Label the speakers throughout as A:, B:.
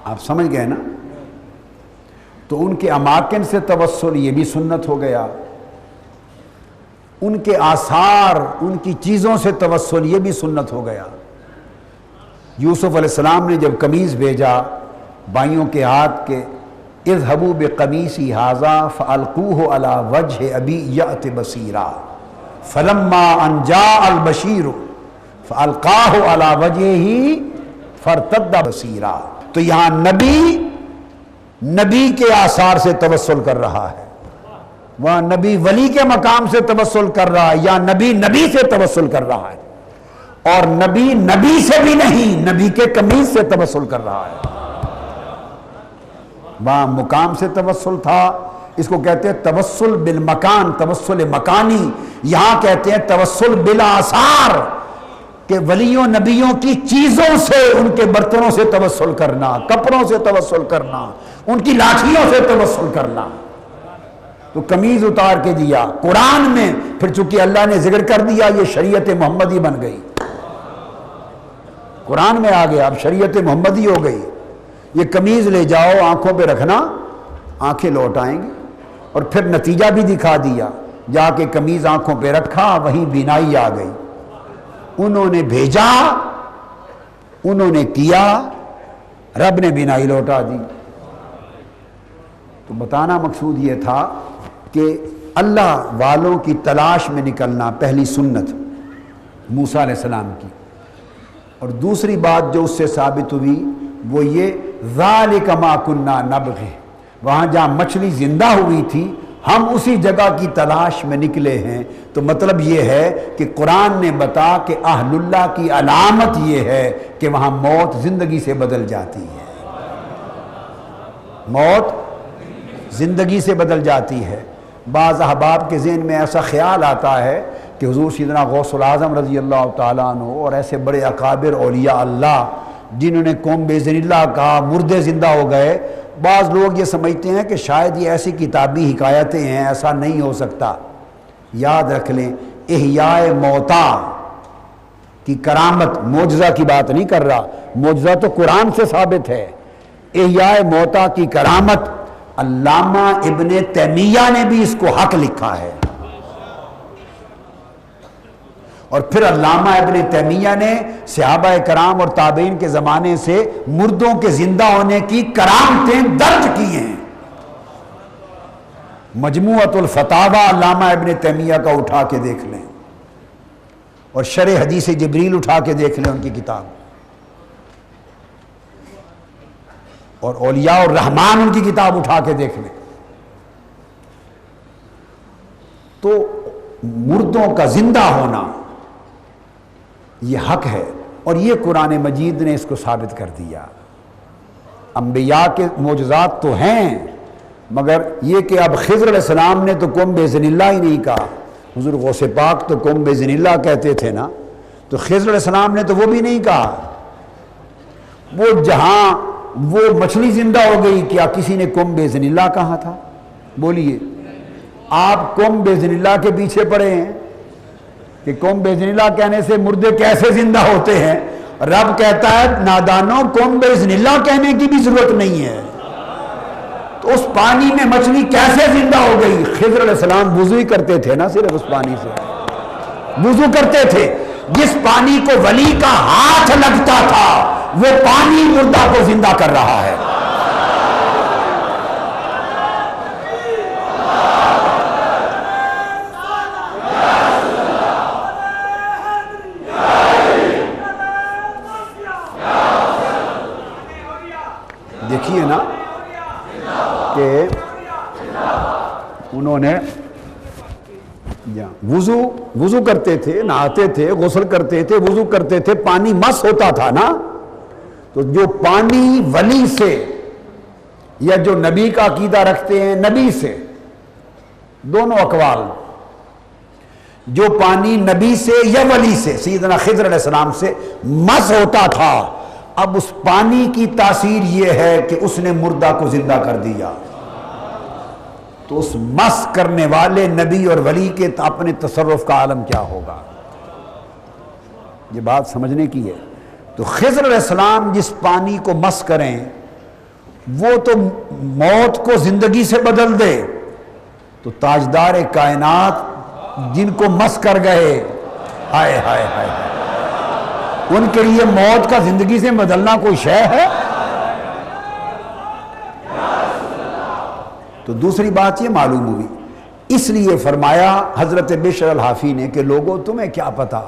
A: آپ سمجھ گئے نا؟ تو ان کے اماکن سے توسل یہ بھی سنت ہو گیا، ان کے آثار، ان کی چیزوں سے توسل یہ بھی سنت ہو گیا۔ یوسف علیہ السلام نے جب قمیص بھیجا بھائیوں کے ہاتھ کے، اذهبوا بقمیصی ھذا فالقوہ علی وجہ ابی یأت بصیرا فلما ان جاء البشیر فالقاہ علی وجہہ فارتد بصیرا۔ تو یہاں نبی کے آثار سے توسل کر رہا ہے، وہاں نبی ولی کے مقام سے توسل کر رہا ہے، یا نبی سے توسل کر رہا ہے، اور نبی سے بھی نہیں، نبی کے قمیص سے توسل کر رہا ہے۔ وہاں مقام سے توسل تھا، اس کو کہتے ہیں توسل بالمکان، توسل مکانی۔ یہاں کہتے ہیں توسل بالآثار، کہ ولیوں نبیوں کی چیزوں سے، ان کے برتنوں سے توسل کرنا، کپڑوں سے توسل کرنا، ان کی لاٹھیوں سے توسل کرنا۔ تو قمیض اتار کے دیا قرآن میں، پھر چونکہ اللہ نے ذکر کر دیا یہ شریعت محمدی بن گئی، قرآن میں آ گیا، اب شریعت محمدی ہو گئی۔ یہ قمیض لے جاؤ آنکھوں پہ رکھنا، آنکھیں لوٹ آئیں گی، اور پھر نتیجہ بھی دکھا دیا، جا کے قمیض آنکھوں پہ رکھا، وہیں بینائی آ گئی۔ انہوں نے بھیجا، انہوں نے کیا، رب نے بینائی لوٹا دی۔ تو بتانا مقصود یہ تھا کہ اللہ والوں کی تلاش میں نکلنا پہلی سنت موسیٰ علیہ السلام کی، اور دوسری بات جو اس سے ثابت ہوئی وہ یہ ذالک ما کنا نبغی، وہاں جہاں مچھلی زندہ ہوئی تھی ہم اسی جگہ کی تلاش میں نکلے ہیں۔ تو مطلب یہ ہے کہ قرآن نے بتا کہ اہل اللہ کی علامت یہ ہے کہ وہاں موت زندگی سے بدل جاتی ہے، موت زندگی سے بدل جاتی ہے۔ بعض احباب کے ذہن میں ایسا خیال آتا ہے کہ حضور سیدنا غوث العظم رضی اللہ تعالیٰ عنہ اور ایسے بڑے اکابر اولیاء اللہ جنہوں نے قوم بإذن اللہ کہا، مردے زندہ ہو گئے۔ بعض لوگ یہ سمجھتے ہیں کہ شاید یہ ایسی کتابی حکایتیں ہیں، ایسا نہیں ہو سکتا۔ یاد رکھ لیں، احیاء موتا کی کرامت، معجزہ کی بات نہیں کر رہا، معجزہ تو قرآن سے ثابت ہے۔ احیاء موتا کی کرامت علامہ ابن تیمیہ نے بھی اس کو حق لکھا ہے، اور پھر علامہ ابن تیمیہ نے صحابہ کرام اور تابعین کے زمانے سے مردوں کے زندہ ہونے کی کرامتیں درج کی ہیں۔ مجموعۃ الفتاوی علامہ ابن تیمیہ کا اٹھا کے دیکھ لیں، اور شرح حدیث جبریل اٹھا کے دیکھ لیں ان کی کتاب، اور اولیاء الرحمن ان کی کتاب اٹھا کے دیکھ لیں۔ تو مردوں کا زندہ ہونا یہ حق ہے، اور یہ قرآن مجید نے اس کو ثابت کر دیا۔ انبیاء کے معجزات تو ہیں، مگر یہ کہ اب خضر علیہ السلام نے تو قم بإذن اللہ ہی نہیں کہا، حضور غوث پاک تو قم بإذن اللہ کہتے تھے نا، تو خضر علیہ السلام نے تو وہ بھی نہیں کہا۔ وہ جہاں وہ مچھلی زندہ ہو گئی، کیا کسی نے قم بإذن اللہ کہا تھا؟ بولیے، آپ قم بإذن اللہ کے پیچھے پڑے ہیں کہ قم بإذن اللہ کہنے سے مردے کیسے زندہ ہوتے ہیں؟ رب کہتا ہے نادانوں، قم بإذن اللہ کہنے کی بھی ضرورت نہیں ہے۔ تو اس پانی میں مچھلی کیسے زندہ ہو گئی؟ خضر علیہ السلام وضو ہی کرتے تھے نا، صرف اس پانی سے وضو کرتے تھے۔ جس پانی کو ولی کا ہاتھ لگتا تھا وہ پانی مردہ کو زندہ کر رہا ہے۔ دیکھیے نا کہ انہوں نے وضو کرتے تھے، نہاتے تھے، غسل کرتے تھے، وضو کرتے تھے، پانی مس ہوتا تھا نا۔ تو جو پانی ولی سے یا جو نبی کا عقیدہ رکھتے ہیں نبی سے، دونوں اقوال، جو پانی نبی سے یا ولی سے، سیدنا خضر علیہ السلام سے مس ہوتا تھا، اب اس پانی کی تاثیر یہ ہے کہ اس نے مردہ کو زندہ کر دیا۔ تو اس مس کرنے والے نبی اور ولی کے اپنے تصرف کا عالم کیا ہوگا؟ یہ بات سمجھنے کی ہے۔ تو خضر علیہ السلام جس پانی کو مس کریں وہ تو موت کو زندگی سے بدل دے، تو تاجدار کائنات جن کو مس کر گئے، ہائے ہائے ہائے، ان کے لیے موت کا زندگی سے بدلنا کوئی شے ہے؟ تو دوسری بات یہ معلوم ہوئی، اس لیے فرمایا حضرت بشر الحافی نے کہ لوگوں تمہیں کیا پتا،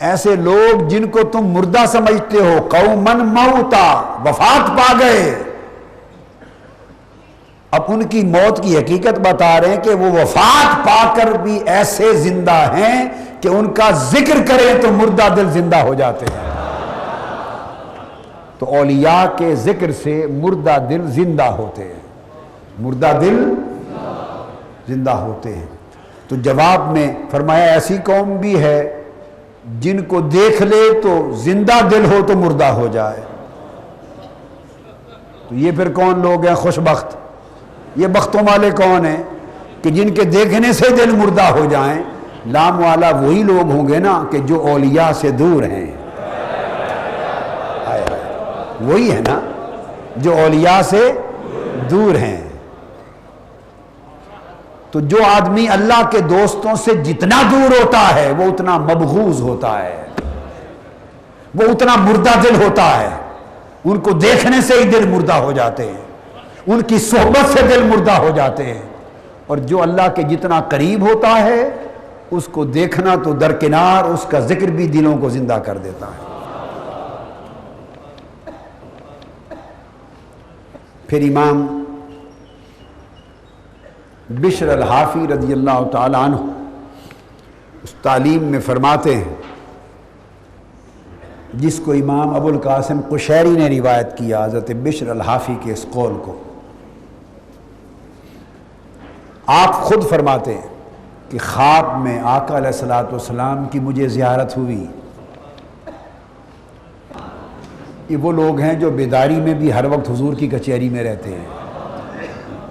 A: ایسے لوگ جن کو تم مردہ سمجھتے ہو، قومن موتا، وفات پا گئے، اب ان کی موت کی حقیقت بتا رہے ہیں کہ وہ وفات پا کر بھی ایسے زندہ ہیں کہ ان کا ذکر کریں تو مردہ دل زندہ ہو جاتے ہیں۔ تو اولیاء کے ذکر سے مردہ دل زندہ ہوتے ہیں، مردہ دل زندہ ہوتے ہیں۔ تو جواب میں فرمایا ایسی قوم بھی ہے جن کو دیکھ لے تو زندہ دل ہو تو مردہ ہو جائے۔ تو یہ پھر کون لوگ ہیں خوش بخت؟ یہ بختوں والے کون ہیں کہ جن کے دیکھنے سے دل مردہ ہو جائیں؟ لام والا وہی لوگ ہوں گے نا کہ جو اولیاء سے دور ہیں، وہی ہے نا جو اولیاء سے دور ہیں۔ تو جو آدمی اللہ کے دوستوں سے جتنا دور ہوتا ہے وہ اتنا مبغوض ہوتا ہے، وہ اتنا مردہ دل ہوتا ہے، ان کو دیکھنے سے ہی دل مردہ ہو جاتے ہیں، ان کی صحبت سے دل مردہ ہو جاتے ہیں۔ اور جو اللہ کے جتنا قریب ہوتا ہے اس کو دیکھنا تو درکنار، اس کا ذکر بھی دلوں کو زندہ کر دیتا ہے۔ پھر امام بشر الحافی رضی اللہ تعالی عنہ اس تعلیم میں فرماتے ہیں جس کو امام ابو القاسم قشیری نے روایت کیا حضرت بشر الحافی کے اس قول کو، آپ خود فرماتے ہیں کہ خواب میں آقا علیہ الصلوۃ والسلام کی مجھے زیارت ہوئی۔ یہ وہ لوگ ہیں جو بیداری میں بھی ہر وقت حضور کی کچہری میں رہتے ہیں،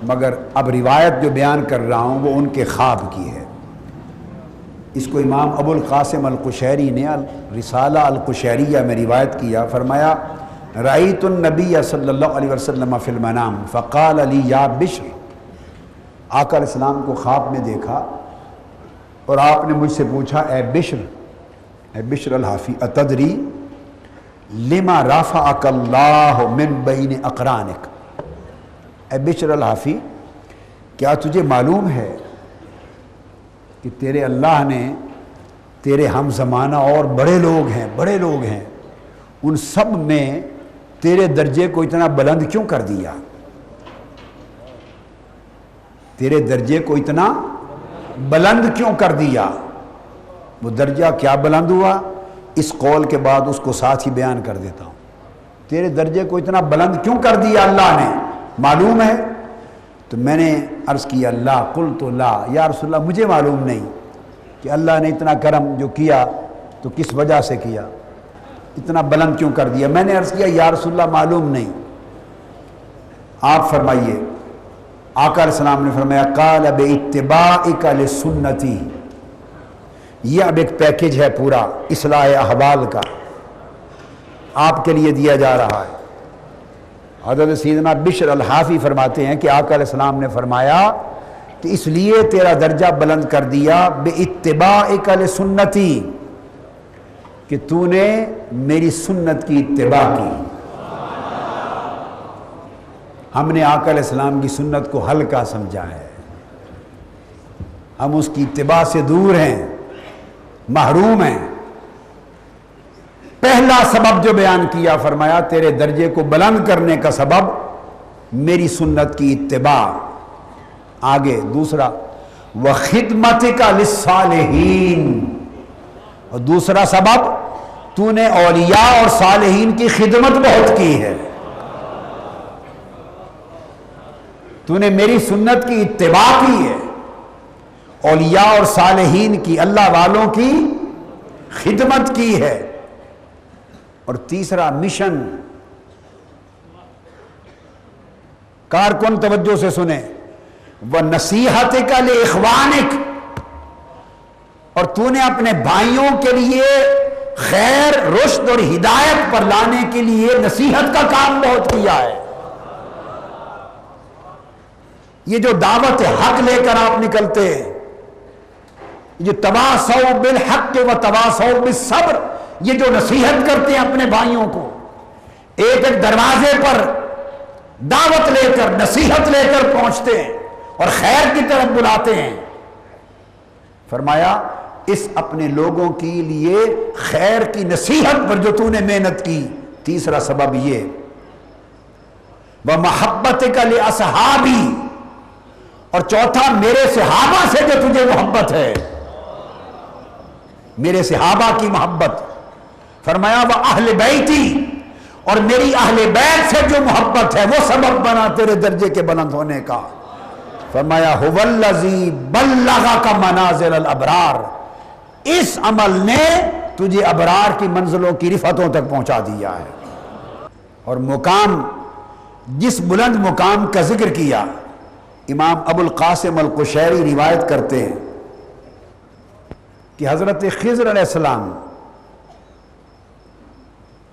A: مگر اب روایت جو بیان کر رہا ہوں وہ ان کے خواب کی ہے۔ اس کو امام ابو القاسم القشیری نے رسالہ القشیریہ میں روایت کیا، فرمایا رأیت النبی صلی اللہ علیہ وسلم فی المنام فقال لی یا بشر، آقا علیہ السلام کو خواب میں دیکھا اور آپ نے مجھ سے پوچھا اے بشر الحافی اتدری لما رافعک اللہ من بین اقرانک، اے بشر الحافی کیا تجھے معلوم ہے کہ تیرے اللہ نے تیرے ہم زمانہ اور بڑے لوگ ہیں ان سب میں تیرے درجے کو اتنا بلند کیوں کر دیا؟ تیرے درجے کو اتنا بلند کیوں کر دیا؟ وہ درجہ کیا بلند ہوا اس قول کے بعد اس کو ساتھ ہی بیان کر دیتا ہوں۔ تیرے درجے کو اتنا بلند کیوں کر دیا اللہ نے، معلوم ہے؟ تو میں نے عرض کیا اللہ، قلت لا یا رسول اللہ مجھے معلوم نہیں کہ اللہ نے اتنا کرم جو کیا تو کس وجہ سے کیا، اتنا بلند کیوں کر دیا؟ میں نے عرض کیا یا رسول اللہ معلوم نہیں۔ آپ فرمائیے، آقا علیہ السلام نے فرمایا قال باتباعک لسنتی، یہ اب ایک پیکج ہے پورا اصلاح احوال کا آپ کے لیے دیا جا رہا ہے۔ حضرت سیدنا بشر الحافی فرماتے ہیں کہ آقا علیہ السلام نے فرمایا کہ اس لیے تیرا درجہ بلند کر دیا باتباعک لسنتی کہ تو نے میری سنت کی اتباع کی۔ ہم نے آقا علیہ السلام کی سنت کو ہلکا سمجھا ہے، ہم اس کی اتباع سے دور ہیں، محروم ہیں۔ پہلا سبب جو بیان کیا فرمایا تیرے درجے کو بلند کرنے کا سبب میری سنت کی اتباع۔ آگے دوسرا وَخِدْمَتِكَ لِلصَّالِحِينَ، اور دوسرا سبب تو نے اولیاء اور صالحین کی خدمت بہت کی ہے، تو نے میری سنت کی اتباع کی ہے، اولیاء اور صالحین کی، اللہ والوں کی خدمت کی ہے۔ اور تیسرا مشن، کارکن توجہ سے سنیں، وَنَصِيحَتِكَ لِإِخْوَانِكَ، اور تو نے اپنے بھائیوں کے لیے خیر، رشد اور ہدایت پر لانے کے لیے نصیحت کا کام بہت کیا ہے۔ یہ جو دعوت حق لے کر آپ نکلتے ہیں، یہ تواصو بالحق و تواصو بالصبر، یہ جو نصیحت کرتے ہیں اپنے بھائیوں کو، ایک ایک دروازے پر دعوت لے کر نصیحت لے کر پہنچتے ہیں اور خیر کی طرف بلاتے ہیں، فرمایا اس اپنے لوگوں کے لیے خیر کی نصیحت پر جو تو نے محنت کی، تیسرا سبب یہ وَمَحَبَّتِكَ لِأَصْحَابِي، اور چوتھا میرے صحابہ سے جو تجھے محبت ہے، میرے صحابہ کی محبت، فرمایا وَأَهْلِ بَيْتِي، اور میری اہل بیت سے جو محبت ہے وہ سبب بنا تیرے درجے کے بلند ہونے کا، فرمایا هُوَ الَّذِي بَلَّغَكَ مَنَازِلَ الْأَبْرَارِ، اس عمل نے تجھے ابرار کی منزلوں کی رفتوں تک پہنچا دیا ہے۔ اور مقام، جس بلند مقام کا ذکر کیا، امام ابو القاسم القشیری روایت کرتے ہیں کہ حضرت خضر علیہ السلام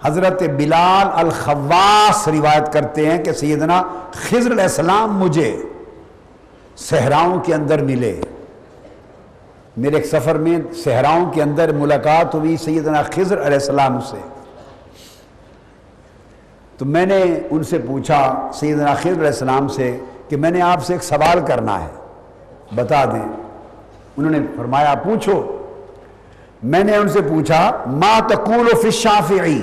A: حضرت بلال الخواس روایت کرتے ہیں کہ سیدنا خضر علیہ السلام مجھے صحراؤں کے اندر ملے، میرے ایک سفر میں صحراؤں کے اندر ملاقات ہوئی سیدنا خضر علیہ السلام سے، تو میں نے ان سے پوچھا سیدنا خضر علیہ السلام سے کہ میں نے آپ سے ایک سوال کرنا ہے، بتا دیں۔ انہوں نے فرمایا پوچھو۔ میں نے ان سے پوچھا ما تقول فی الشافعی،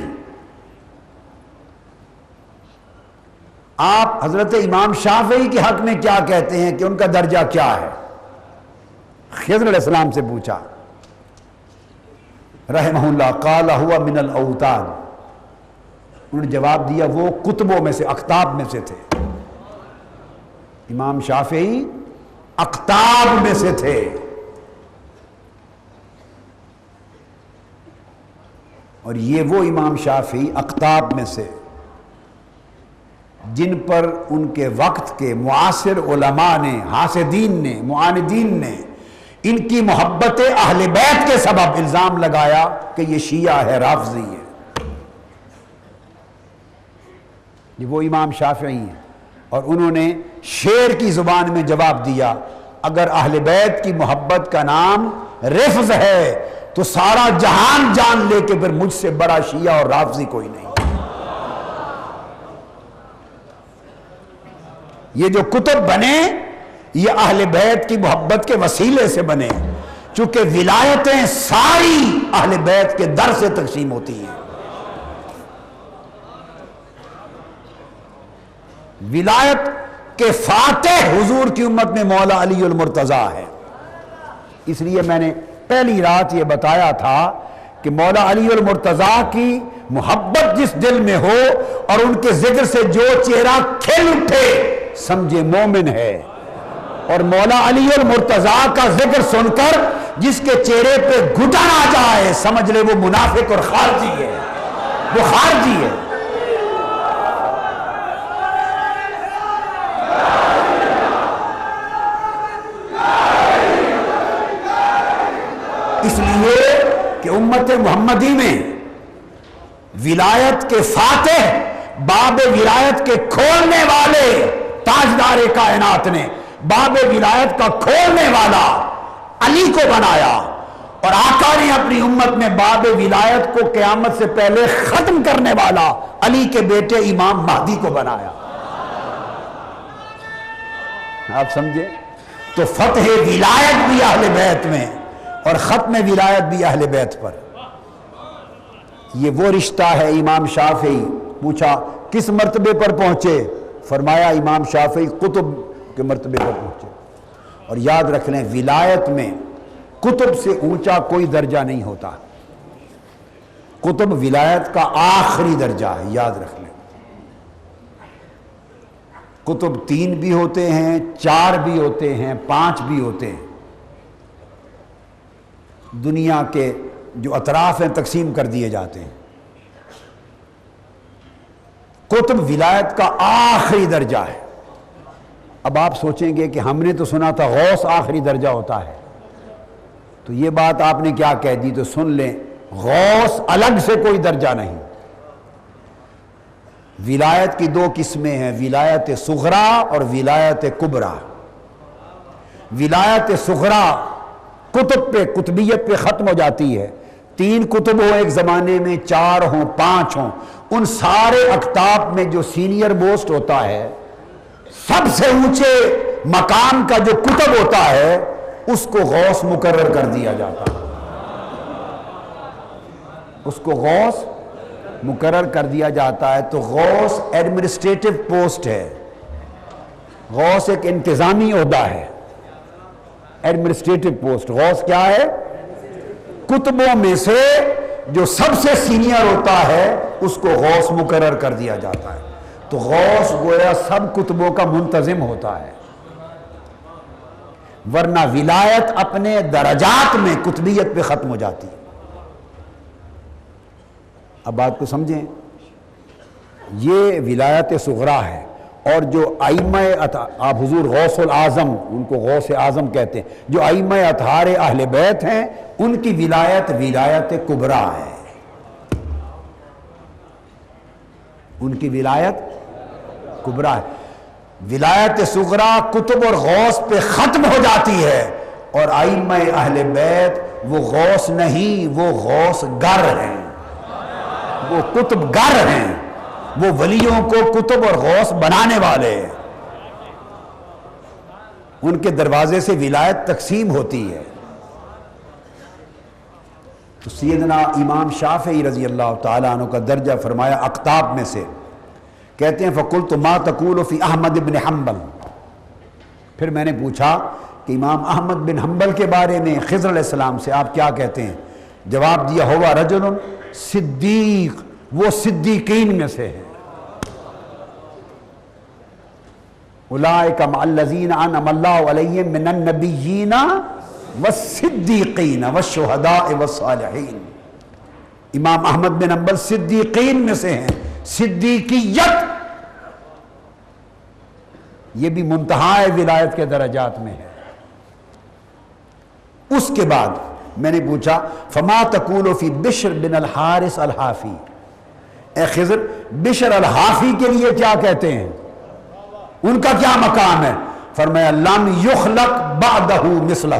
A: آپ حضرت امام شافعی کے حق میں کیا کہتے ہیں کہ ان کا درجہ کیا ہے؟ خضر علیہ السلام سے پوچھا رحمہ اللہ، قال هو من الاوتاد، انہوں نے جواب دیا وہ کتبوں میں سے، اقطاب میں سے تھے، امام شافعی اقطاب میں سے تھے، اور یہ وہ امام شافعی اقطاب میں سے جن پر ان کے وقت کے معاصر علماء نے، حاسدین نے، معاندین نے ان کی محبت اہل بیت کے سبب الزام لگایا کہ یہ شیعہ ہے، رافضی ہے۔ یہ وہ امام شافعی ہیں، اور انہوں نے شعر کی زبان میں جواب دیا اگر اہل بیت کی محبت کا نام رفض ہے تو سارا جہان جان لے کہ پھر مجھ سے بڑا شیعہ اور رافضی کوئی نہیں۔ یہ جو کتب بنے یہ اہل بیت کی محبت کے وسیلے سے بنے، چونکہ ولایتیں ساری اہل بیت کے در سے تقسیم ہوتی ہیں۔ ولایت کے فاتح حضور کی امت میں مولا علی المرتضیٰ ہے، اس لیے میں نے پہلی رات یہ بتایا تھا کہ مولا علی المرتضیٰ کی محبت جس دل میں ہو اور ان کے ذکر سے جو چہرہ کھل اٹھے سمجھے مومن ہے، اور مولا علی المرتضیٰ کا ذکر سن کر جس کے چہرے پہ گھٹن آ جائے سمجھ لے وہ منافق اور خارجی ہے، وہ خارجی ہے۔ اس لیے کہ امت محمدی میں ولایت کے فاتح، باب ولایت کے کھولنے والے تاجدار کائنات نے باب ولایت کا کھولنے والا علی کو بنایا، اور آقا نے اپنی امت میں باب ولایت کو قیامت سے پہلے ختم کرنے والا علی کے بیٹے امام مہدی کو بنایا۔ آپ سمجھے؟ تو فتح ولایت بھی اہل بیت میں اور ختم ولایت بھی اہل بیت پر۔ یہ وہ رشتہ ہے۔ امام شافعی پوچھا کس مرتبے پر پہنچے؟ فرمایا امام شافعی قطب کے مرتبے پر پہنچے۔ اور یاد رکھ لیں ولایت میں قطب سے اونچا کوئی درجہ نہیں ہوتا، قطب ولایت کا آخری درجہ ہے، یاد رکھ لیں۔ قطب 3 بھی ہوتے ہیں، 4 بھی ہوتے ہیں، 5 بھی ہوتے ہیں، دنیا کے جو اطراف ہیں تقسیم کر دیے جاتے ہیں۔ قطب ولایت کا آخری درجہ ہے۔ اب آپ سوچیں گے کہ ہم نے تو سنا تھا غوث آخری درجہ ہوتا ہے، تو یہ بات آپ نے کیا کہہ دی؟ تو سن لیں، غوث الگ سے کوئی درجہ نہیں۔ ولایت کی 2 قسمیں ہیں، ولایت صغریٰ اور ولایت کبریٰ۔ ولایت صغریٰ کتب پہ قطبیت پہ ختم ہو جاتی ہے. 3 کتب ہوں ایک زمانے میں، 4 ہوں، 5 ہوں، ان سارے اکتاب میں جو سینئر موسٹ ہوتا ہے، سب سے اونچے مقام کا جو کتب ہوتا ہے، اس کو غوث مقرر کر دیا جاتا ہے. اس کو غوث مقرر کر دیا جاتا ہے. تو غوث ایڈمنسٹریٹو پوسٹ ہے. غوث ایک انتظامی عہدہ ہے، ایڈمنسٹریٹو پوسٹ. غوث کیا ہے؟ کتبوں میں سے جو سب سے سینئر ہوتا ہے اس کو غوث مقرر کر دیا جاتا ہے. تو غوث گویا سب کتبوں کا منتظم ہوتا ہے، ورنہ ولایت اپنے درجات میں قطبیت پہ ختم ہو جاتی ہے. اب بات کو سمجھیں، یہ ولایت صغریٰ ہے. اور جو ائمہ آپ حضور غوث العظم، ان کو غوث اعظم کہتے ہیں، جو ائمہ اطہار اہل بیت ہیں، ان کی ولایت ولایت کبریٰ ہے. ان کی ولایت کبریٰ ہے. ولایت صغریٰ کتب اور غوث پہ ختم ہو جاتی ہے، اور ائمہ اہل بیت وہ غوث نہیں، وہ غوث گر ہیں، وہ کتب گر ہیں، وہ ولیوں کو کتب اور غوث بنانے والے ہیں. ان کے دروازے سے ولایت تقسیم ہوتی ہے. تو سیدنا امام شافعی رضی اللہ تعالیٰ عنہ کا درجہ فرمایا اقطاب میں سے. کہتے ہیں فَقُلْتُ مَا تَقُولُ فِي احمد بن حنبل. پھر میں نے پوچھا کہ امام احمد بن حنبل کے بارے میں خضر علیہ السلام سے آپ کیا کہتے ہیں؟ جواب دیا ہوا رجل صدیق، وہ صدیقین میں سے ہے. اولئک مع الذین انعم اللہ علیہم من النبیین والصدیقین والشہداء والصالحین. امام احمد بن حنبل صدیقین میں سے ہیں. صدیقیت یہ بھی منتہا ولایت کے درجات میں ہے. اس کے بعد میں نے پوچھا فما تقول فی بشر بن الحارث الحافی. اے خضر، بشر الحافی کے لیے کیا کہتے ہیں؟ ان کا کیا مقام ہے؟ فرمایا لم یخلق بعدہ مثلہ.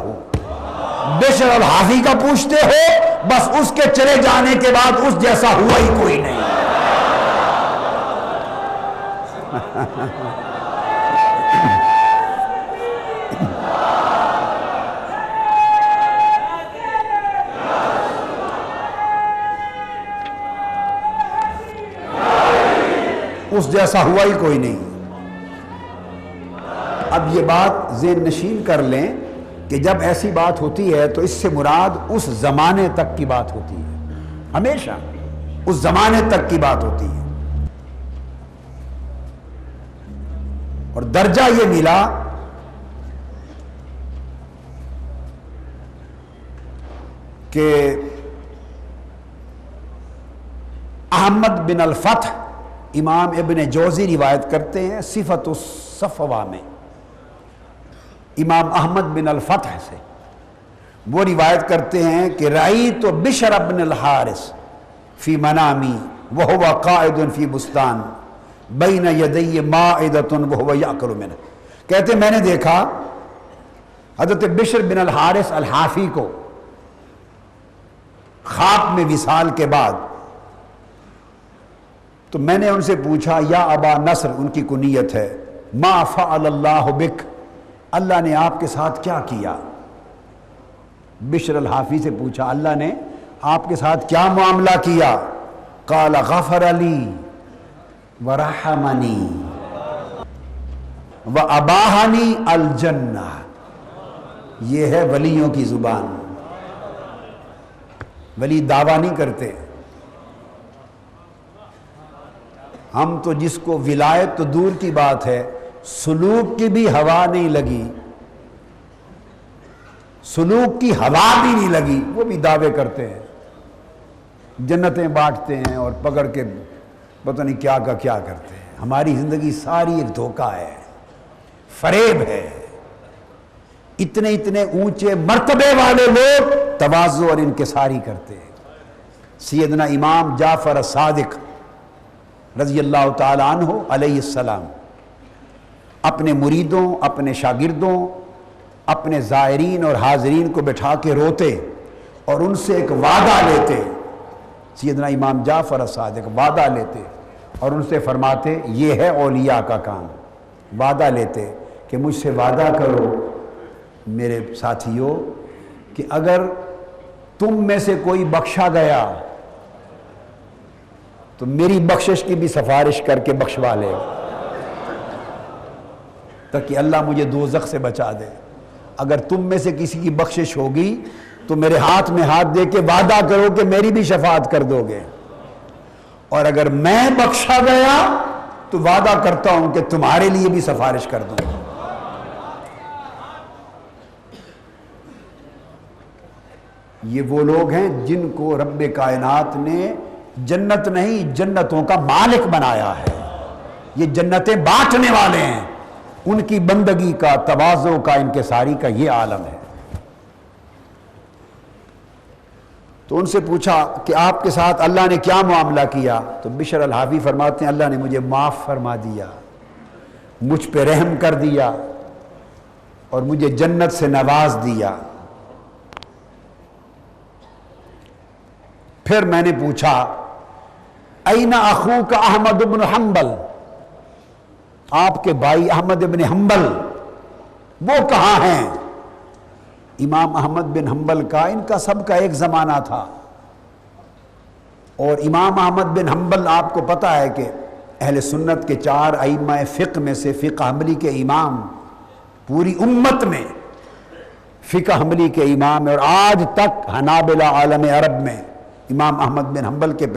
A: بشر الحافی کا پوچھتے ہو، بس اس کے چلے جانے کے بعد اس جیسا ہوا ہی کوئی نہیں. اس جیسا ہوا ہی کوئی نہیں. اب یہ بات ذہن نشین کر لیں کہ جب ایسی بات ہوتی ہے تو اس سے مراد اس زمانے تک کی بات ہوتی ہے، ہمیشہ اس زمانے تک کی بات ہوتی ہے. اور درجہ یہ ملا کہ احمد بن الفتح، امام ابن جوزی روایت کرتے ہیں صفت الصفوہ میں امام احمد بن الفتح سے، وہ روایت کرتے ہیں کہ رأیت بشر بن الحارث فی منامی وہو قائد فی بستان بین یدی مائدۃ وہو یأکل منہ. کہتے ہیں میں نے دیکھا حضرت بشر بن الحارث الحافی کو خواب میں وصال کے بعد. تو میں نے ان سے پوچھا یا ابا نصر، ان کی کنیت ہے، ما فعل اللہ بک، اللہ نے آپ کے ساتھ کیا کیا؟ بشر الحافی سے پوچھا اللہ نے آپ کے ساتھ کیا معاملہ کیا؟ قال غفر لی ورحمنی واباہنی الجنہ. یہ ہے ولیوں کی زبان. ولی دعویٰ نہیں کرتے. ہم تو جس کو ولایت تو دور کی بات ہے، سلوک کی بھی ہوا نہیں لگی، سلوک کی ہوا بھی نہیں لگی، وہ بھی دعوے کرتے ہیں، جنتیں بانٹتے ہیں اور پکڑ کے پتہ نہیں کیا کا کیا کرتے ہیں. ہماری زندگی ساری ایک دھوکہ ہے، فریب ہے. اتنے اتنے اونچے مرتبے والے لوگ تواضع اور انکساری کرتے ہیں. سیدنا امام جعفر الصادق رضی اللہ تعالیٰ عنہ علیہ السلام اپنے مریدوں، اپنے شاگردوں اپنے زائرین اور حاضرین کو بٹھا کے روتے اور ان سے ایک وعدہ لیتے، سیدنا امام جعفر صادق وعدہ لیتے اور ان سے فرماتے یہ ہے اولیاء کا کام، وعدہ لیتے کہ مجھ سے وعدہ کرو میرے ساتھیوں کہ اگر تم میں سے کوئی بخشا گیا تو میری بخشش کی بھی سفارش کر کے بخشوا لے تاکہ اللہ مجھے دوزخ سے بچا دے۔ اگر تم میں سے کسی کی بخشش ہوگی تو میرے ہاتھ میں ہاتھ دے کے وعدہ کرو کہ میری بھی شفاعت کر دو گے، اور اگر میں بخشا گیا تو وعدہ کرتا ہوں کہ تمہارے لیے بھی سفارش کر دوں گا۔ یہ وہ لوگ ہیں جن کو رب کائنات نے جنت نہیں جنتوں کا مالک بنایا ہے، یہ جنتیں بانٹنے والے ہیں، ان کی بندگی کا، تواضع کا، انکساری کا یہ عالم ہے۔ تو ان سے پوچھا کہ آپ کے ساتھ اللہ نے کیا معاملہ کیا؟ تو بشر الحافی فرماتے ہیں اللہ نے مجھے معاف فرما دیا، مجھ پہ رحم کر دیا اور مجھے جنت سے نواز دیا۔ پھر میں نے پوچھا این اخوک احمد بن حنبل، آپ کے بھائی احمد بن حنبل وہ کہاں ہیں؟ امام احمد بن حنبل کا ان کا سب کا ایک زمانہ تھا، اور امام احمد بن حنبل آپ کو پتہ ہے کہ اہل سنت کے 4 ائمہ فقہ میں سے فقہ حنبلی کے امام، پوری امت میں فقہ حنبلی کے امام ہیں، اور آج تک حنابلہ عالم عرب میں امام احمد بن حنبل کے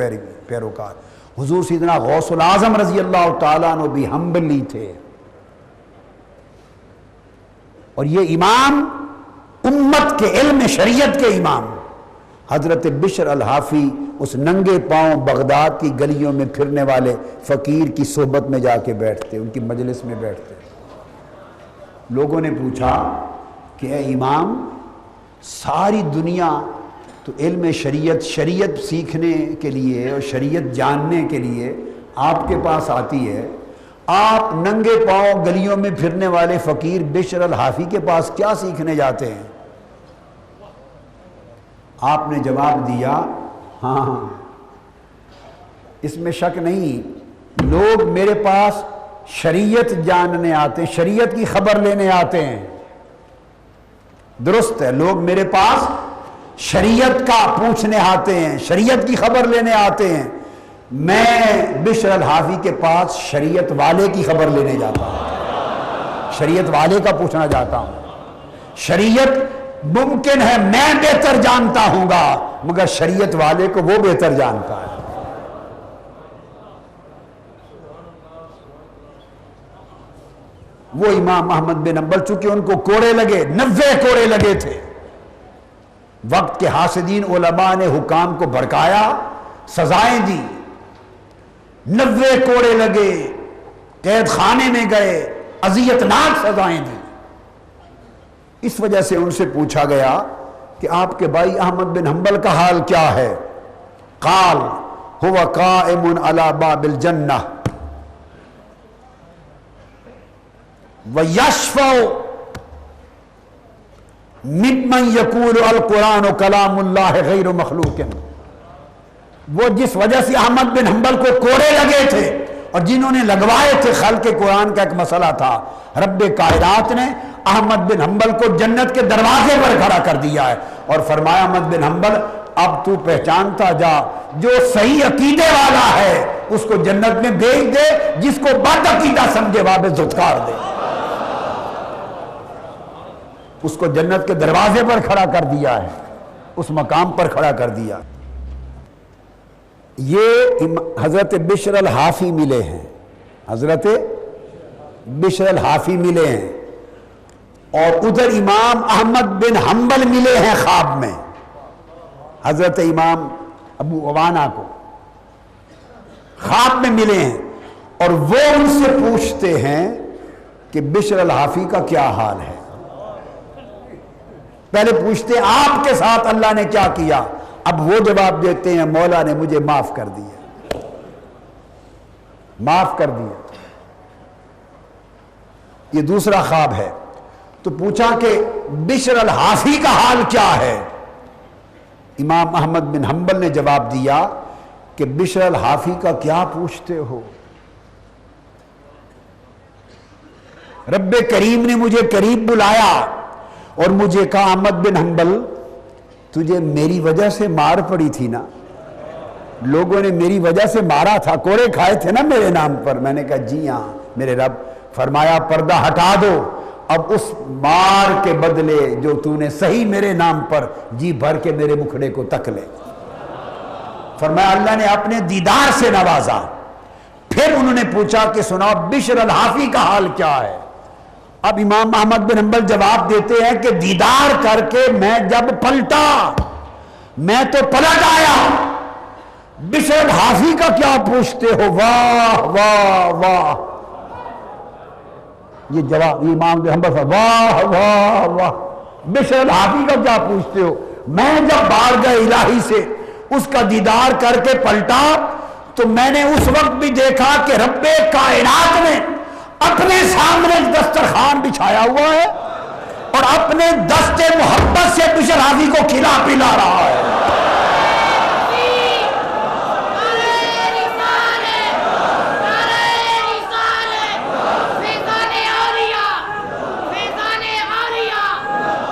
A: پیروکار۔ حضور سیدنا غوث العظم رضی اللہ تعالیٰ عنہ بھی حنبلی تھے، اور یہ امام امت کے علم شریعت کے امام حضرت بشر الحافی اس ننگے پاؤں بغداد کی گلیوں میں پھرنے والے فقیر کی صحبت میں جا کے بیٹھتے، ان کی مجلس میں بیٹھتے۔ لوگوں نے پوچھا کہ اے امام، ساری دنیا تو علم شریعت سیکھنے کے لیے اور شریعت جاننے کے لیے آپ کے پاس آتی ہے، آپ ننگے پاؤں گلیوں میں پھرنے والے فقیر بشر الحافی کے پاس کیا سیکھنے جاتے ہیں؟ آپ نے جواب دیا ہاں اس میں شک نہیں، لوگ میرے پاس شریعت جاننے آتے ہیں، شریعت کی خبر لینے آتے ہیں، درست ہے، لوگ میرے پاس شریعت کا پوچھنے آتے ہیں، شریعت کی خبر لینے آتے ہیں، میں بشر الحافی کے پاس شریعت والے کی خبر لینے جاتا ہوں، شریعت والے کا پوچھنا جاتا ہوں۔ شریعت ممکن ہے میں بہتر جانتا ہوں گا، مگر شریعت والے کو وہ بہتر جانتا ہے۔ وہ امام احمد بن حنبل چونکہ ان کو کوڑے لگے، 90 کوڑے لگے تھے، وقت کے حاسدین علماء نے حکام کو بھڑکایا، سزائیں دی، 90 کوڑے لگے، قید خانے میں گئے، اذیتناک سزائیں دی۔ اس وجہ سے ان سے پوچھا گیا کہ آپ کے بھائی احمد بن حنبل کا حال کیا ہے؟ قال هو قائم على باب الجنہ ویشفع ممن یقول القرآن کلام اللہ غیر مخلوق۔ وہ جس وجہ سے احمد بن حنبل کو کوڑے لگے تھے اور جنہوں نے لگوائے تھے، خلق قرآن کا ایک مسئلہ تھا، رب کائنات نے احمد بن حنبل کو جنت کے دروازے پر کھڑا کر دیا ہے اور فرمایا احمد بن حنبل اب تو پہچانتا جا، جو صحیح عقیدے والا ہے اس کو جنت میں بھیج دے، جس کو بد عقیدہ سمجھے واپس دھتکار دے۔ اس کو جنت کے دروازے پر کھڑا کر دیا ہے، اس مقام پر کھڑا کر دیا۔ یہ حضرت بشر الحافی ملے ہیں، حضرت بشر الحافی ملے ہیں، اور ادھر امام احمد بن حنبل ملے ہیں خواب میں حضرت امام ابو عوانہ کو، خواب میں ملے ہیں، اور وہ ان سے پوچھتے ہیں کہ بشر الحافی کا کیا حال ہے۔ پہلے پوچھتے ہیں آپ کے ساتھ اللہ نے کیا کیا، اب وہ جواب دیتے ہیں مولا نے مجھے معاف کر دیا، معاف کر دیا۔ یہ دوسرا خواب ہے۔ تو پوچھا کہ بشر الحافی کا حال کیا ہے؟ امام احمد بن حنبل نے جواب دیا کہ بشر الحافی کا کیا پوچھتے ہو؟ رب کریم نے مجھے قریب بلایا اور مجھے کہا احمد بن حنبل تجھے میری وجہ سے مار پڑی تھی نا، لوگوں نے میری وجہ سے مارا تھا، کوڑے کھائے تھے نا میرے نام پر؟ میں نے کہا جی ہاں میرے رب۔ فرمایا پردہ ہٹا دو، اب اس مار کے بدلے جو تو نے صحیح میرے نام پر جی بھر کے میرے مکھڑے کو تک لے۔ فرمایا اللہ نے اپنے دیدار سے نوازا۔ پھر انہوں نے پوچھا کہ سناؤ بشر الحافی کا حال کیا ہے؟ اب امام احمد بن حنبل جواب دیتے ہیں کہ دیدار کر کے میں جب پلٹا میں تو پلٹ آیا، بشر الحافی کا کیا پوچھتے ہو؟ واہ واہ واہ، یہ جواب امام بن حنبل واہ واہ واہ، بشر الحافی کا کیا پوچھتے ہو؟ میں جب بارگاہ الہی سے اس کا دیدار کر کے پلٹا تو میں نے اس وقت بھی دیکھا کہ رب کائنات نے اپنے سامنے دسترخوان بچھایا ہوا ہے اور اپنے دست محبت سے بشر الحافی کو کھلا پلا رہا ہے۔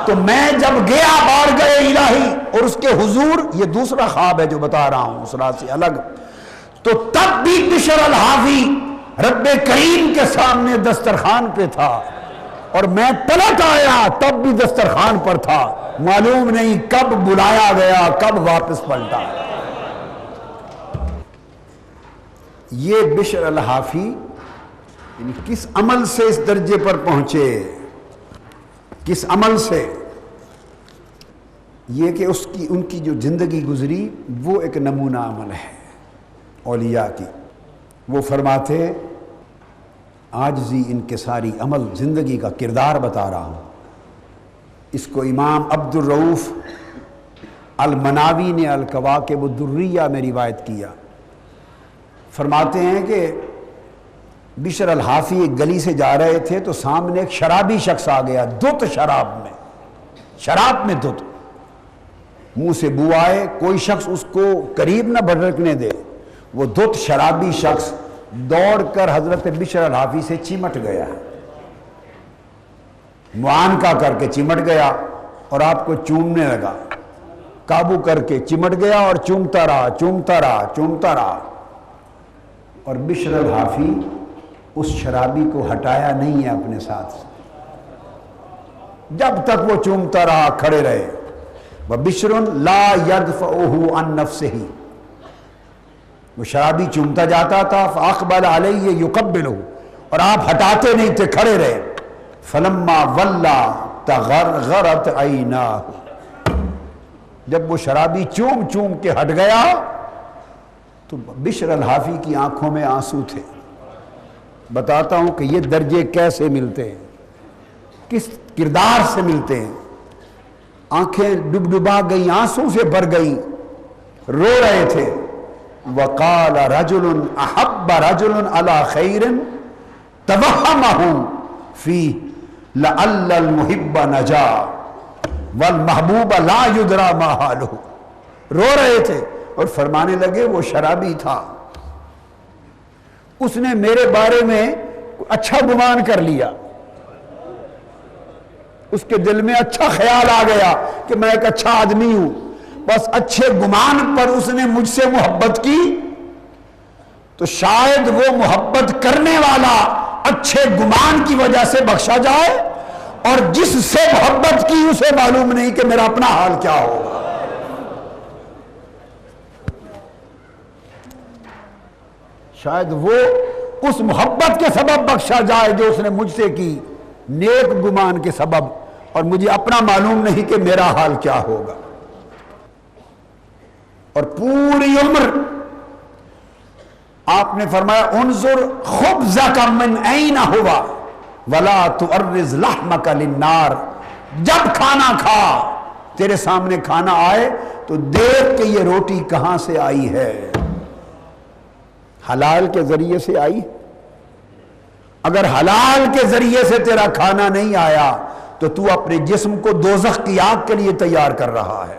A: تو میں جب گیا بارگاہ الہی اور اس کے حضور، یہ دوسرا خواب ہے جو بتا رہا ہوں اس رات سے الگ، تو تب بھی بشر الحافی رب کریم کے سامنے دسترخوان پہ تھا اور میں پلٹ آیا تب بھی دسترخوان پر تھا، معلوم نہیں کب بلایا گیا کب واپس پلٹا۔ یہ بشر الحافی یعنی کس عمل سے اس درجے پر پہنچے، کس عمل سے؟ یہ کہ ان کی جو زندگی گزری وہ ایک نمونہ عمل ہے اولیاء کی۔ وہ فرماتے عاجزی انکساری عمل زندگی کا کردار بتا رہا ہوں۔ اس کو امام عبد الرؤوف المناوی نے الکواکب الدریہ میں روایت کیا۔ فرماتے ہیں کہ بشر الحافی ایک گلی سے جا رہے تھے تو سامنے ایک شرابی شخص آ گیا، دھت شراب میں دھت، منہ سے بو آئے، کوئی شخص اس کو قریب نہ بھٹکنے دے۔ وہ دھت شرابی شخص دوڑ کر حضرت بشر الحافی سے چمٹ گیا، معانقہ کر کے چمٹ گیا اور آپ کو چومنے لگا، قابو کر کے چمٹ گیا اور چومتا رہا اور بشر الحافی اس شرابی کو ہٹایا نہیں ہے اپنے ساتھ سے، جب تک وہ چومتا رہا کھڑے رہے۔ وَبِشْرٌ لَا يَدْفَعُهُ عَن نَفْسِهِ، وہ شرابی چومتا جاتا تھا، فَأَقْبَلَ عَلَيْهِ يُقَبِّلُهُ، اور آپ ہٹاتے نہیں تھے، کھڑے رہے۔ فَلَمَّا وَلَّا تَغَرْغَرَتْ عَيْنَاهُ، جب وہ شرابی چوم کے ہٹ گیا تو بشر الحافی کی آنکھوں میں آنسو تھے۔ بتاتا ہوں کہ یہ درجے کیسے ملتے ہیں، کس کردار سے ملتے ہیں۔ آنکھیں ڈبڈبا گئیں، آنسو سے بھر گئیں، رو رہے تھے۔ وَقَالَ رَجُلٌ أَحَبَّ رَجُلٌ عَلَى خَيْرٍ تَوَهَّمَهُ فِيهِ لَعَلَّ الْمُحِبَّ نَجَا وَالْمَحْبُوبَ لَا يُدْرَى مَا حَالُهُ، رو رہے تھے اور فرمانے لگے وہ شرابی تھا، اس نے میرے بارے میں اچھا گمان کر لیا، اس کے دل میں اچھا خیال آ گیا کہ میں ایک اچھا آدمی ہوں، بس اچھے گمان پر اس نے مجھ سے محبت کی، تو شاید وہ محبت کرنے والا اچھے گمان کی وجہ سے بخشا جائے، اور جس سے محبت کی اسے معلوم نہیں کہ میرا اپنا حال کیا ہوگا۔ شاید وہ اس محبت کے سبب بخشا جائے جو اس نے مجھ سے کی، نیک گمان کے سبب، اور مجھے اپنا معلوم نہیں کہ میرا حال کیا ہوگا۔ اور پوری عمر آپ نے فرمایا انظر خبزک من این ہوا ولا تعرض لحمک للنار، جب کھانا کھا، تیرے سامنے کھانا آئے تو دیکھ کہ یہ روٹی کہاں سے آئی ہے، حلال کے ذریعے سے آئی؟ اگر حلال کے ذریعے سے تیرا کھانا نہیں آیا تو تو اپنے جسم کو دوزخ کی آگ کے لیے تیار کر رہا ہے،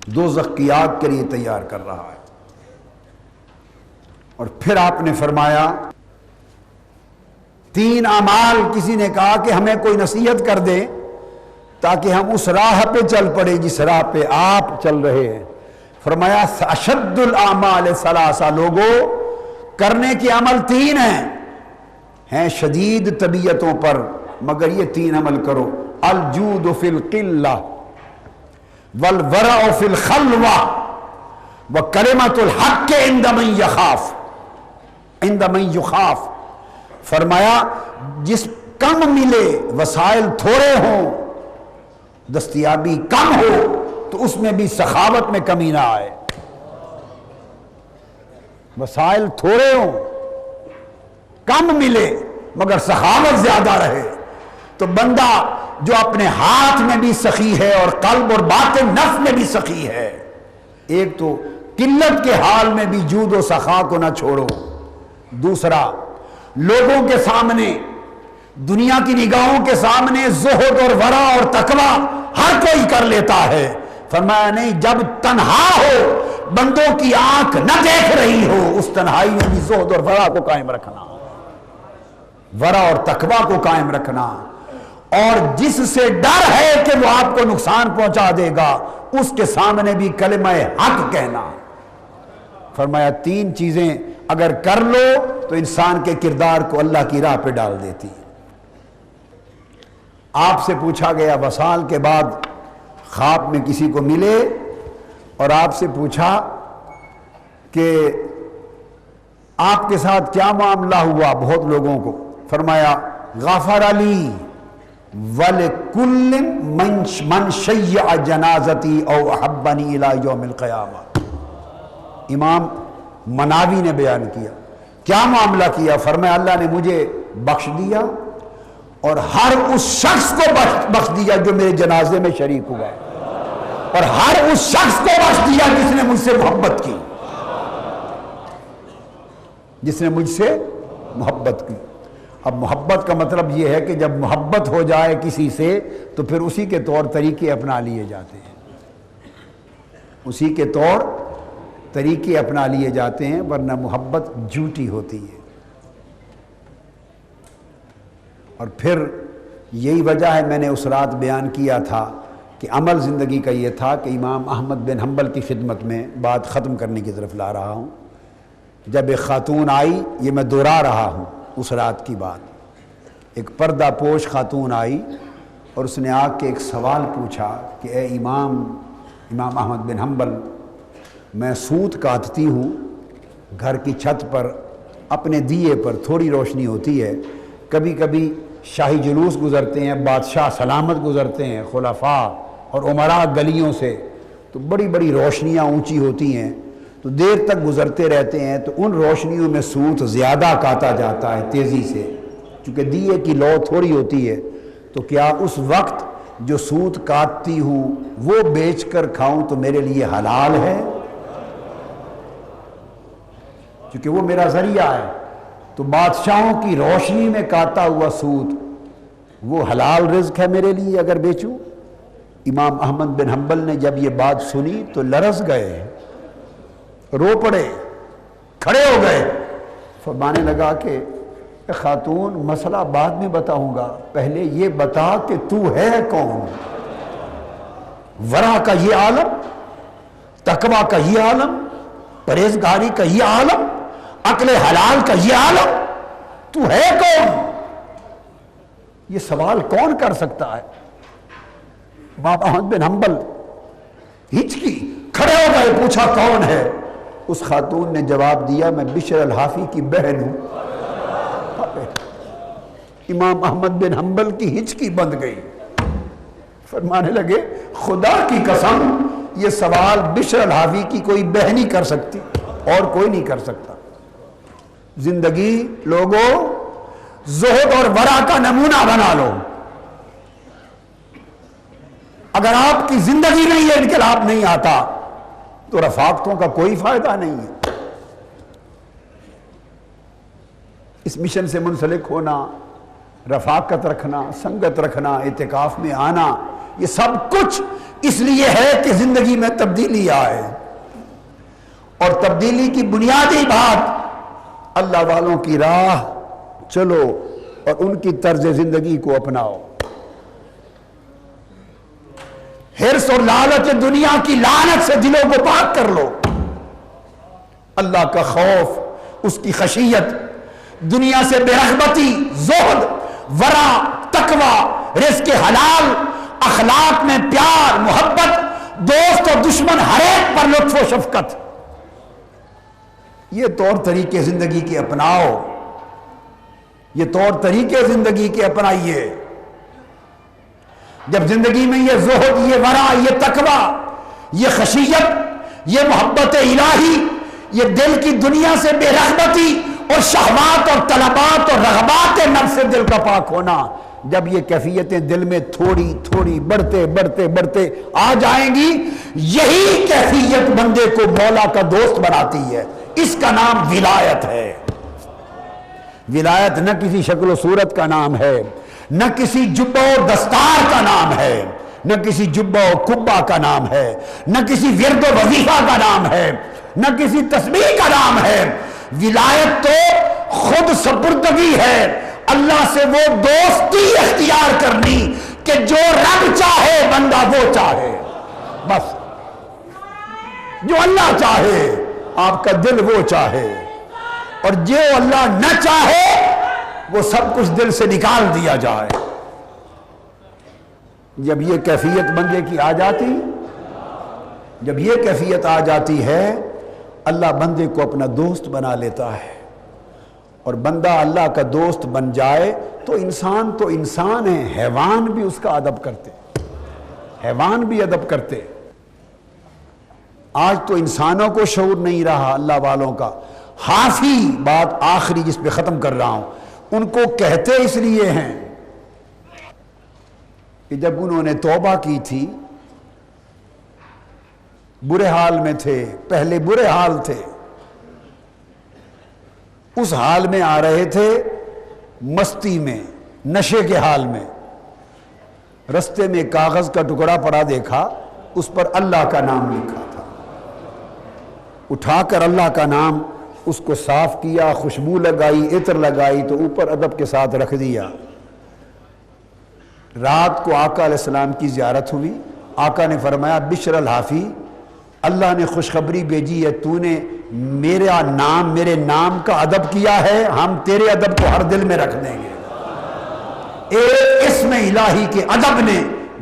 A: دوزخ کی آگ کے لیے تیار کر رہا ہے۔ اور پھر آپ نے فرمایا 3 اعمال، کسی نے کہا کہ ہمیں کوئی نصیحت کر دے تاکہ ہم اس راہ پہ چل پڑے جس راہ پہ آپ چل رہے ہیں۔ فرمایا اشد الاعمال ثلاثہ، لوگوں کرنے کے عمل 3 ہیں شدید طبیعتوں پر، مگر یہ 3 عمل کرو: الجود فی القلہ والورع فی الخلوہ وکلمۃ الحق عند من یخاف، عند من یخاف۔ فرمایا جس کم ملے، وسائل تھوڑے ہوں، دستیابی کم ہو، تو اس میں بھی سخاوت میں کمی نہ آئے۔ وسائل تھوڑے ہوں، کم ملے، مگر سخاوت زیادہ رہے، تو بندہ جو اپنے ہاتھ میں بھی سخی ہے اور قلب اور باطن نفس میں بھی سخی ہے، ایک تو قلت کے حال میں بھی جود و سخا کو نہ چھوڑو، دوسرا لوگوں کے سامنے، دنیا کی نگاہوں کے سامنے زہد اور ورع اور تقویٰ ہر کوئی کر لیتا ہے۔ فرمایا نہیں، جب تنہا ہو، بندوں کی آنکھ نہ دیکھ رہی ہو، اس تنہائی میں بھی زہد اور ورع کو قائم رکھنا، ورع اور تقویٰ کو قائم رکھنا، اور جس سے ڈر ہے کہ وہ آپ کو نقصان پہنچا دے گا، اس کے سامنے بھی کلمہ حق کہنا۔ فرمایا 3 چیزیں اگر کر لو تو انسان کے کردار کو اللہ کی راہ پہ ڈال دیتی۔ آپ سے پوچھا گیا وصال کے بعد خواب میں کسی کو ملے اور آپ سے پوچھا کہ آپ کے ساتھ کیا معاملہ ہوا بہت لوگوں کو، فرمایا غفر علی وَلِكُلٍ مَنْ شَيَّعَ جَنَازَتِي اَوْ أَحَبَّنِي إِلَى يَوْمِ الْقِيَامَةِ۔ امام مناوی نے بیان کیا، کیا معاملہ کیا؟ فرمایا اللہ نے مجھے بخش دیا اور ہر اس شخص کو بخش دیا جو میرے جنازے میں شریک ہوا، اور ہر اس شخص کو بخش دیا جس نے مجھ سے محبت کی، جس نے مجھ سے محبت کی۔ اب محبت کا مطلب یہ ہے کہ جب محبت ہو جائے کسی سے تو پھر اسی کے طور طریقے اپنا لیے جاتے ہیں، اسی کے طور طریقے اپنا لیے جاتے ہیں، ورنہ محبت جھوٹی ہوتی ہے۔ اور پھر یہی وجہ ہے، میں نے اس رات بیان کیا تھا کہ عمل زندگی کا یہ تھا کہ امام احمد بن حنبل کی خدمت میں بات ختم کرنے کی طرف لا رہا ہوں۔ جب ایک خاتون آئی، یہ میں دوہرا رہا ہوں اس رات کی بات، ایک پردہ پوش خاتون آئی اور اس نے آ کے ایک سوال پوچھا کہ اے امام احمد بن حنبل، میں سوت کاٹتی ہوں، گھر کی چھت پر اپنے دیے پر تھوڑی روشنی ہوتی ہے، کبھی کبھی شاہی جلوس گزرتے ہیں، بادشاہ سلامت گزرتے ہیں، خلفاء اور امراء گلیوں سے، تو بڑی بڑی روشنیاں اونچی ہوتی ہیں، تو دیر تک گزرتے رہتے ہیں، تو ان روشنیوں میں سوت زیادہ کاٹا جاتا ہے تیزی سے، چونکہ دیے کی لو تھوڑی ہوتی ہے، تو کیا اس وقت جو سوت کاٹتی ہوں وہ بیچ کر کھاؤں تو میرے لیے حلال ہے؟ کیونکہ وہ میرا ذریعہ ہے، تو بادشاہوں کی روشنی میں کاٹا ہوا سوت وہ حلال رزق ہے میرے لیے اگر بیچوں؟ امام احمد بن حنبل نے جب یہ بات سنی تو لرز گئے، رو پڑے، کھڑے ہو گئے، فرمانے لگا کہ خاتون مسئلہ بعد میں بتاؤں گا، پہلے یہ بتا کہ تو ہے کون؟ ورع کا یہ عالم، تقویٰ کا یہ عالم، پرہیزگاری کا یہ عالم، عقل حلال کا یہ عالم، تو ہے کون؟ یہ سوال کون کر سکتا ہے؟ امام احمد بن حنبل ہچکی، کھڑے ہو گئے، پوچھا کون ہے؟ اس خاتون نے جواب دیا میں بشر الحافی کی بہن ہوں۔ امام احمد بن حنبل کی ہچکی بند گئی، فرمانے لگے خدا کی قسم یہ سوال بشر الحافی کی کوئی بہن ہی کر سکتی، اور کوئی نہیں کر سکتا۔ زندگی لوگوں زہد اور ورع کا نمونہ بنا لو، اگر آپ کی زندگی میں یہ انقلاب نہیں آتا تو رفاقتوں کا کوئی فائدہ نہیں ہے۔ اس مشن سے منسلک ہونا، رفاقت رکھنا، سنگت رکھنا، اعتکاف میں آنا، یہ سب کچھ اس لیے ہے کہ زندگی میں تبدیلی آئے. اور تبدیلی کی بنیادی بات، اللہ والوں کی راہ چلو اور ان کی طرز زندگی کو اپناؤ. حرص اور لالچ دنیا کی لعنت سے دلوں کو پاک کر لو. اللہ کا خوف، اس کی خشیت، دنیا سے بے رغبتی، زہد، ورع، تقوی، رزق حلال، اخلاق میں پیار، محبت، دوست اور دشمن ہر ایک پر لطف و شفقت، یہ طور طریقے زندگی کے اپناؤ. یہ طور طریقے زندگی کے اپنائیے. جب زندگی میں یہ زہد، یہ ورع، یہ تقوی، یہ خشیت، یہ محبت الہی، یہ دل کی دنیا سے بے رغبتی اور شہوات اور طلبات اور رغبات نفس سے دل کا پاک ہونا، جب یہ کیفیتیں دل میں تھوڑی تھوڑی بڑھتے بڑھتے بڑھتے آ جائیں گی، یہی کیفیت بندے کو مولا کا دوست بناتی ہے. اس کا نام ولایت ہے. ولایت نہ کسی شکل و صورت کا نام ہے، نہ کسی جبہ و دستار کا نام ہے، نہ کسی جبہ و کبہ کا نام ہے، نہ کسی ورد و وظیفہ کا نام ہے، نہ کسی تسبیح کا نام ہے. ولایت تو خود سپردگی ہے، اللہ سے وہ دوستی اختیار کرنی کہ جو رب چاہے بندہ وہ چاہے. بس جو اللہ چاہے آپ کا دل وہ چاہے، اور جو اللہ نہ چاہے وہ سب کچھ دل سے نکال دیا جائے. جب یہ کیفیت بندے کی آ جاتی، جب یہ کیفیت آ جاتی ہے، اللہ بندے کو اپنا دوست بنا لیتا ہے. اور بندہ اللہ کا دوست بن جائے تو انسان ہے، حیوان بھی اس کا ادب کرتے، حیوان بھی ادب کرتے. آج تو انسانوں کو شعور نہیں رہا اللہ والوں کا. حافی، بات آخری جس پہ ختم کر رہا ہوں، ان کو کہتے اس لیے ہیں کہ جب انہوں نے توبہ کی تھی، برے حال میں تھے، پہلے برے حال تھے، اس حال میں آ رہے تھے، مستی میں، نشے کے حال میں. رستے میں کاغذ کا ٹکڑا پڑا دیکھا، اس پر اللہ کا نام لکھا تھا. اٹھا کر اللہ کا نام اس کو صاف کیا، خوشبو لگائی، عطر لگائی تو اوپر ادب کے ساتھ رکھ دیا. رات کو آقا علیہ السلام کی زیارت ہوئی. آقا نے فرمایا، بشر الحافی، اللہ نے خوشخبری بھیجی ہے، تو نے میرے نام کا ادب کیا ہے، ہم تیرے ادب کو ہر دل میں رکھ دیں گے. ایک اسم الہی کے ادب نے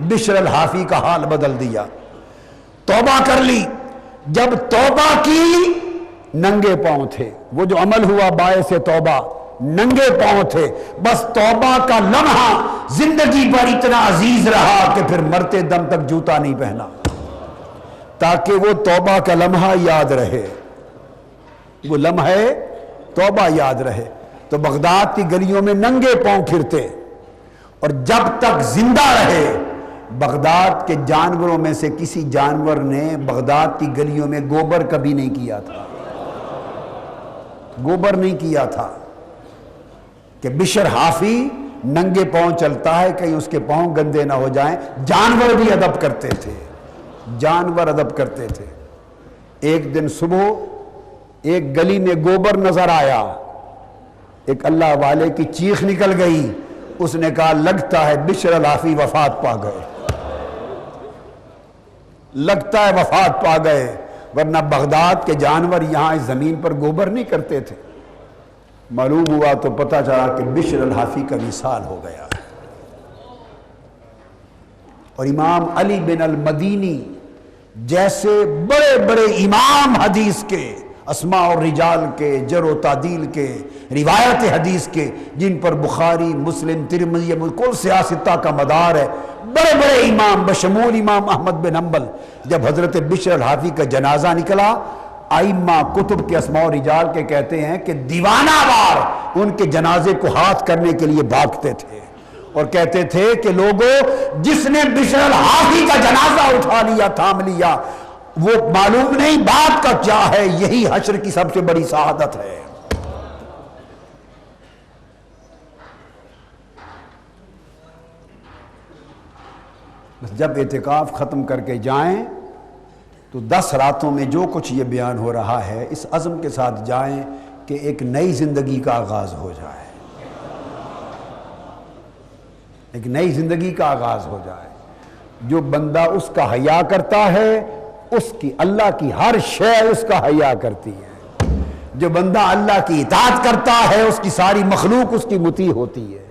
A: بشر الحافی کا حال بدل دیا. توبہ کر لی. جب توبہ کی، ننگے پاؤں تھے. وہ جو عمل ہوا باعث توبہ، ننگے پاؤں تھے. بس توبہ کا لمحہ زندگی پر اتنا عزیز رہا کہ پھر مرتے دم تک جوتا نہیں پہنا، تاکہ وہ توبہ کا لمحہ یاد رہے، وہ لمحے توبہ یاد رہے. تو بغداد کی گلیوں میں ننگے پاؤں پھرتے، اور جب تک زندہ رہے، بغداد کے جانوروں میں سے کسی جانور نے بغداد کی گلیوں میں گوبر کبھی نہیں کیا تھا. گوبر نہیں کیا تھا کہ بشر حافی ننگے پاؤں چلتا ہے، کہیں اس کے پاؤں گندے نہ ہو جائیں. جانور بھی ادب کرتے تھے، جانور ادب کرتے تھے. ایک دن صبح ایک گلی میں گوبر نظر آیا، ایک اللہ والے کی چیخ نکل گئی. اس نے کہا، لگتا ہے بشر الحافی وفات پا گئے، لگتا ہے وفات پا گئے، ورنہ بغداد کے جانور یہاں اس زمین پر گوبر نہیں کرتے تھے. معلوم ہوا تو پتہ چلا کہ بشر الحافی کا وصال ہو گیا. اور امام علی بن المدینی جیسے بڑے بڑے امام حدیث کے، اسماء اور رجال کے، جر و تعدیل کے، روایت حدیث کے، جن پر بخاری، مسلم، ترمذی، کل سیاستہ کا مدار ہے، بڑے بڑے امام بشمول امام احمد بن حنبل، جب حضرت بشر الحافی کا جنازہ نکلا، ائمہ کتب کے اسماء و رجال کے کہتے ہیں کہ دیوانہ وار ان کے جنازے کو ہاتھ کرنے کے لیے بھاگتے تھے، اور کہتے تھے کہ لوگوں، جس نے بشر الحافی کا جنازہ اٹھا لیا، تھام لیا، وہ معلوم نہیں بات کا کیا ہے، یہی حشر کی سب سے بڑی سعادت ہے. بس جب اعتکاف ختم کر کے جائیں تو 10 راتوں میں جو کچھ یہ بیان ہو رہا ہے اس عزم کے ساتھ جائیں کہ ایک نئی زندگی کا آغاز ہو جائے، ایک نئی زندگی کا آغاز ہو جائے۔ جو بندہ اس کا حیا کرتا ہے اس کی اللہ کی ہر شے اس کا حیا کرتی ہے۔ جو بندہ اللہ کی اطاعت کرتا ہے اس کی ساری مخلوق اس کی مطیع ہوتی ہے۔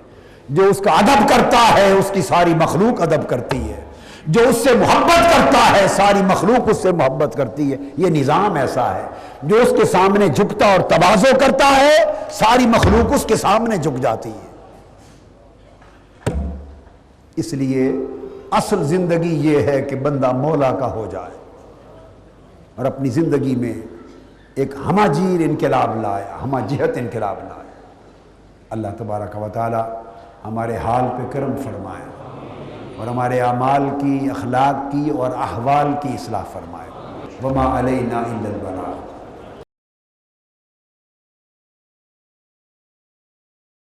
A: جو اس کا ادب کرتا ہے اس کی ساری مخلوق ادب کرتی ہے۔ جو اس سے محبت کرتا ہے ساری مخلوق اس سے محبت کرتی ہے۔ یہ نظام ایسا ہے، جو اس کے سامنے جھکتا اور تواضع کرتا ہے ساری مخلوق اس کے سامنے جھک جاتی ہے۔ اس لیے اصل زندگی یہ ہے کہ بندہ مولا کا ہو جائے اور اپنی زندگی میں ایک ہمہ جیر انقلاب لائے، ہمہ جہت انقلاب لائے۔ اللہ تبارک و تعالی ہمارے حال پہ کرم فرمائے اور ہمارے اعمال کی، اخلاق کی اور احوال کی اصلاح فرمائے۔ وما علینا الا البلاغ۔